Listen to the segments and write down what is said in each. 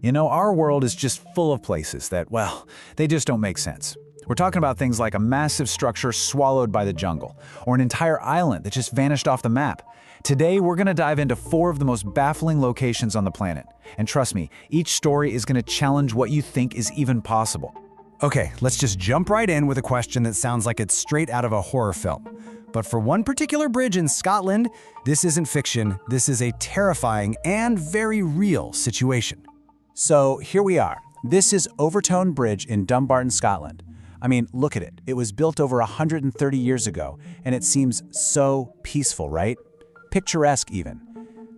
You know, our world is just full of places that, well, they just don't make sense. We're talking about things like a massive structure swallowed by the jungle, or an entire island that just vanished off the map. Today, we're going to dive into 4 of the most baffling locations on the planet. And trust me, each story is going to challenge what you think is even possible. Okay, let's just jump right in with a question that sounds like it's straight out of a horror film. But for one particular bridge in Scotland, this isn't fiction, this is a terrifying and very real situation. So here we are. This is Overtoun Bridge in Dumbarton, Scotland. I mean, look at it. It was built over 130 years ago, and it seems so peaceful, right? Picturesque even.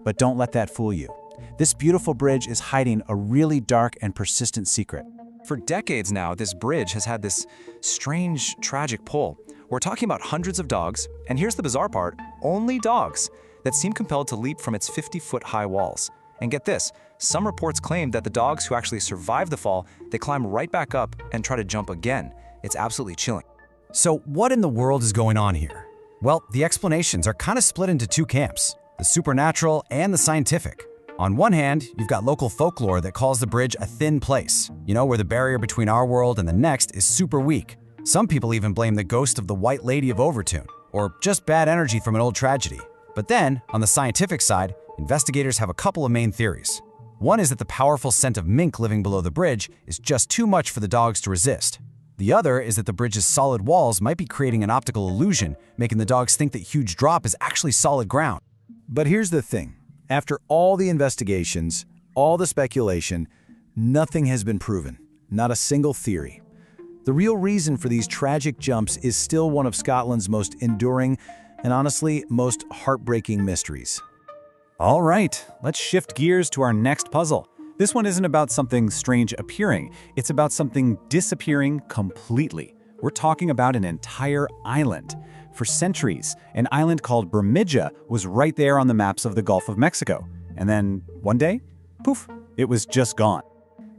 But don't let that fool you. This beautiful bridge is hiding a really dark and persistent secret. For decades now, this bridge has had this strange, tragic pull. We're talking about hundreds of dogs, and here's the bizarre part, only dogs, that seem compelled to leap from its 50-foot-high walls. And get this, some reports claim that the dogs who actually survive the fall, they climb right back up and try to jump again. It's absolutely chilling. So what in the world is going on here? Well, the explanations are kind of split into 2 camps, the supernatural and the scientific. On one hand, you've got local folklore that calls the bridge a thin place, where the barrier between our world and the next is super weak. Some people even blame the ghost of the White Lady of Overtoun, or just bad energy from an old tragedy. But then, on the scientific side, investigators have a couple of main theories. One is that the powerful scent of mink living below the bridge is just too much for the dogs to resist. The other is that the bridge's solid walls might be creating an optical illusion, making the dogs think that huge drop is actually solid ground. But here's the thing. After all the investigations, all the speculation, nothing has been proven. Not a single theory. The real reason for these tragic jumps is still one of Scotland's most enduring and honestly most heartbreaking mysteries. All right, let's shift gears to our next puzzle. This one isn't about something strange appearing, it's about something disappearing completely. We're talking about an entire island. For centuries, an island called Bermeja was right there on the maps of the Gulf of Mexico. And then, one day, poof, it was just gone.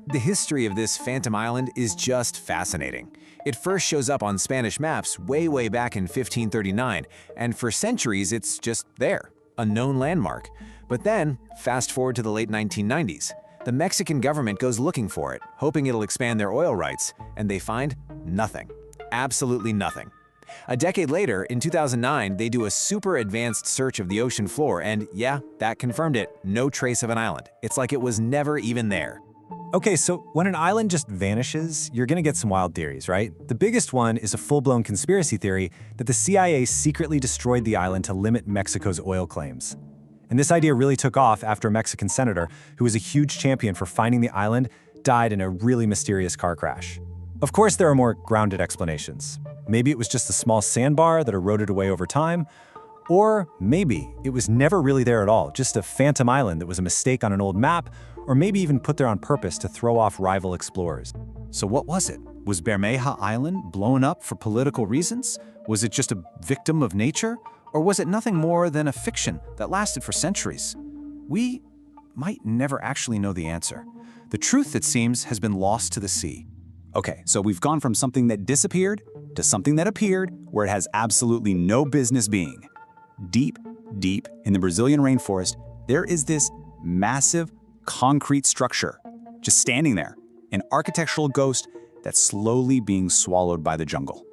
The history of this phantom island is just fascinating. It first shows up on Spanish maps way back in 1539, and for centuries it's just there, a known landmark. But then, fast forward to the late 1990s. The Mexican government goes looking for it, hoping it'll expand their oil rights, and they find nothing. Absolutely nothing. A decade later, in 2009, they do a super advanced search of the ocean floor, and yeah, that confirmed it. No trace of an island. It's like it was never even there. Okay, so when an island just vanishes, you're gonna get some wild theories, right? The biggest one is a full-blown conspiracy theory that the CIA secretly destroyed the island to limit Mexico's oil claims. And this idea really took off after a Mexican senator, who was a huge champion for finding the island, died in a really mysterious car crash. Of course, there are more grounded explanations. Maybe it was just a small sandbar that eroded away over time, or maybe it was never really there at all, just a phantom island that was a mistake on an old map, or maybe even put there on purpose to throw off rival explorers. So what was it? Was Bermeja Island blown up for political reasons? Was it just a victim of nature? Or was it nothing more than a fiction that lasted for centuries? We might never actually know the answer. The truth, it seems, has been lost to the sea. Okay, so we've gone from something that disappeared to something that appeared where it has absolutely no business being. Deep in the Brazilian rainforest, there is this massive concrete structure just standing there, an architectural ghost that's slowly being swallowed by the jungle.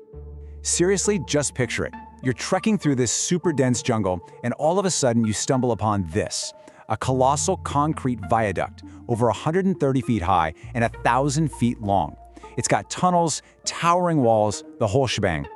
Seriously, just picture it. You're trekking through this super dense jungle, and all of a sudden you stumble upon this, a colossal concrete viaduct over 130 feet high and 1,000 feet long. It's got tunnels, towering walls, the whole shebang.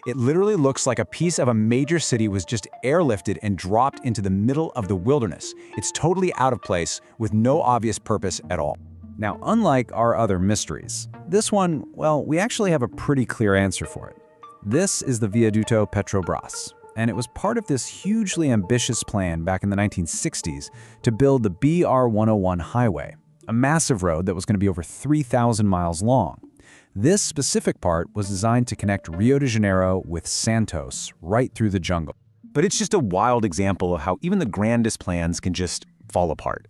It literally looks like a piece of a major city was just airlifted and dropped into the middle of the wilderness. It's totally out of place with no obvious purpose at all. Now, unlike our other mysteries, this one, well, we actually have a pretty clear answer for it. This is the Viaduto Petrobras, and it was part of this hugely ambitious plan back in the 1960s to build the BR-101 highway, a massive road that was going to be over 3,000 miles long. This specific part was designed to connect Rio de Janeiro with Santos right through the jungle. But it's just a wild example of how even the grandest plans can just fall apart.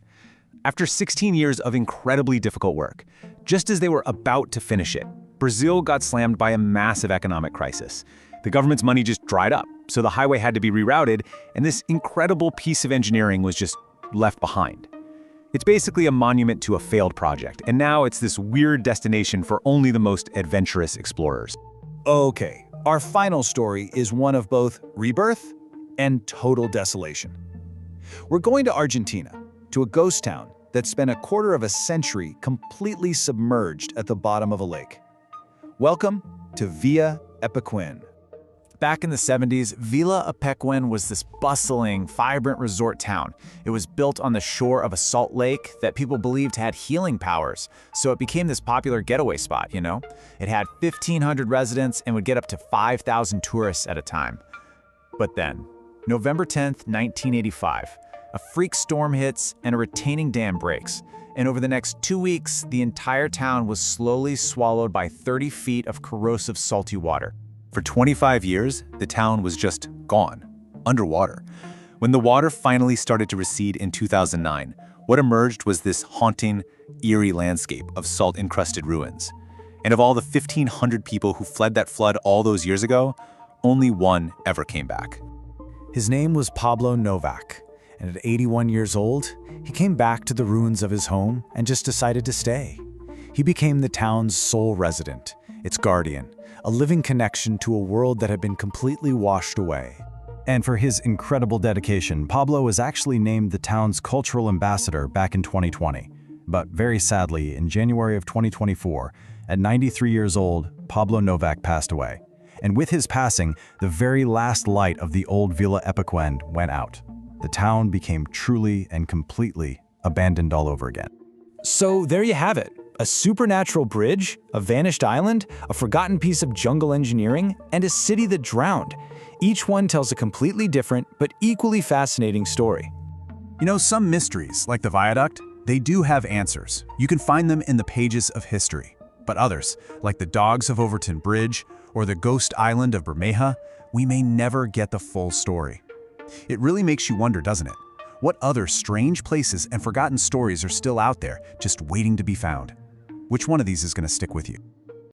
After 16 years of incredibly difficult work, just as they were about to finish it, Brazil got slammed by a massive economic crisis. The government's money just dried up, so the highway had to be rerouted, and this incredible piece of engineering was just left behind. It's basically a monument to a failed project, and now it's this weird destination for only the most adventurous explorers. Okay, our final story is one of both rebirth and total desolation. We're going to Argentina, to a ghost town that spent a quarter of a century completely submerged at the bottom of a lake. Welcome to Villa Epecuén. Back in the 70s, Villa Epecuén was this bustling, vibrant resort town. It was built on the shore of a salt lake that people believed had healing powers, so it became this popular getaway spot, you know? It had 1,500 residents and would get up to 5,000 tourists at a time. But then, November 10th, 1985, a freak storm hits and a retaining dam breaks. And over the next 2 weeks, the entire town was slowly swallowed by 30 feet of corrosive salty water. For 25 years, the town was just gone, underwater. When the water finally started to recede in 2009, what emerged was this haunting, eerie landscape of salt-encrusted ruins. And of all the 1,500 people who fled that flood all those years ago, only one ever came back. His name was Pablo Novak, and at 81 years old, he came back to the ruins of his home and just decided to stay. He became the town's sole resident, its guardian, a living connection to a world that had been completely washed away. And for his incredible dedication, Pablo was actually named the town's cultural ambassador back in 2020. But very sadly, in January of 2024, at 93 years old, Pablo Novak passed away. And with his passing, the very last light of the old Villa Epecuén went out. The town became truly and completely abandoned all over again. So there you have it. A supernatural bridge, a vanished island, a forgotten piece of jungle engineering, and a city that drowned. Each one tells a completely different but equally fascinating story. You know, some mysteries, like the viaduct, they do have answers. You can find them in the pages of history. But others, like the Dogs of Overtoun Bridge or the Ghost Island of Bermeja, we may never get the full story. It really makes you wonder, doesn't it? What other strange places and forgotten stories are still out there, just waiting to be found? Which one of these is going to stick with you?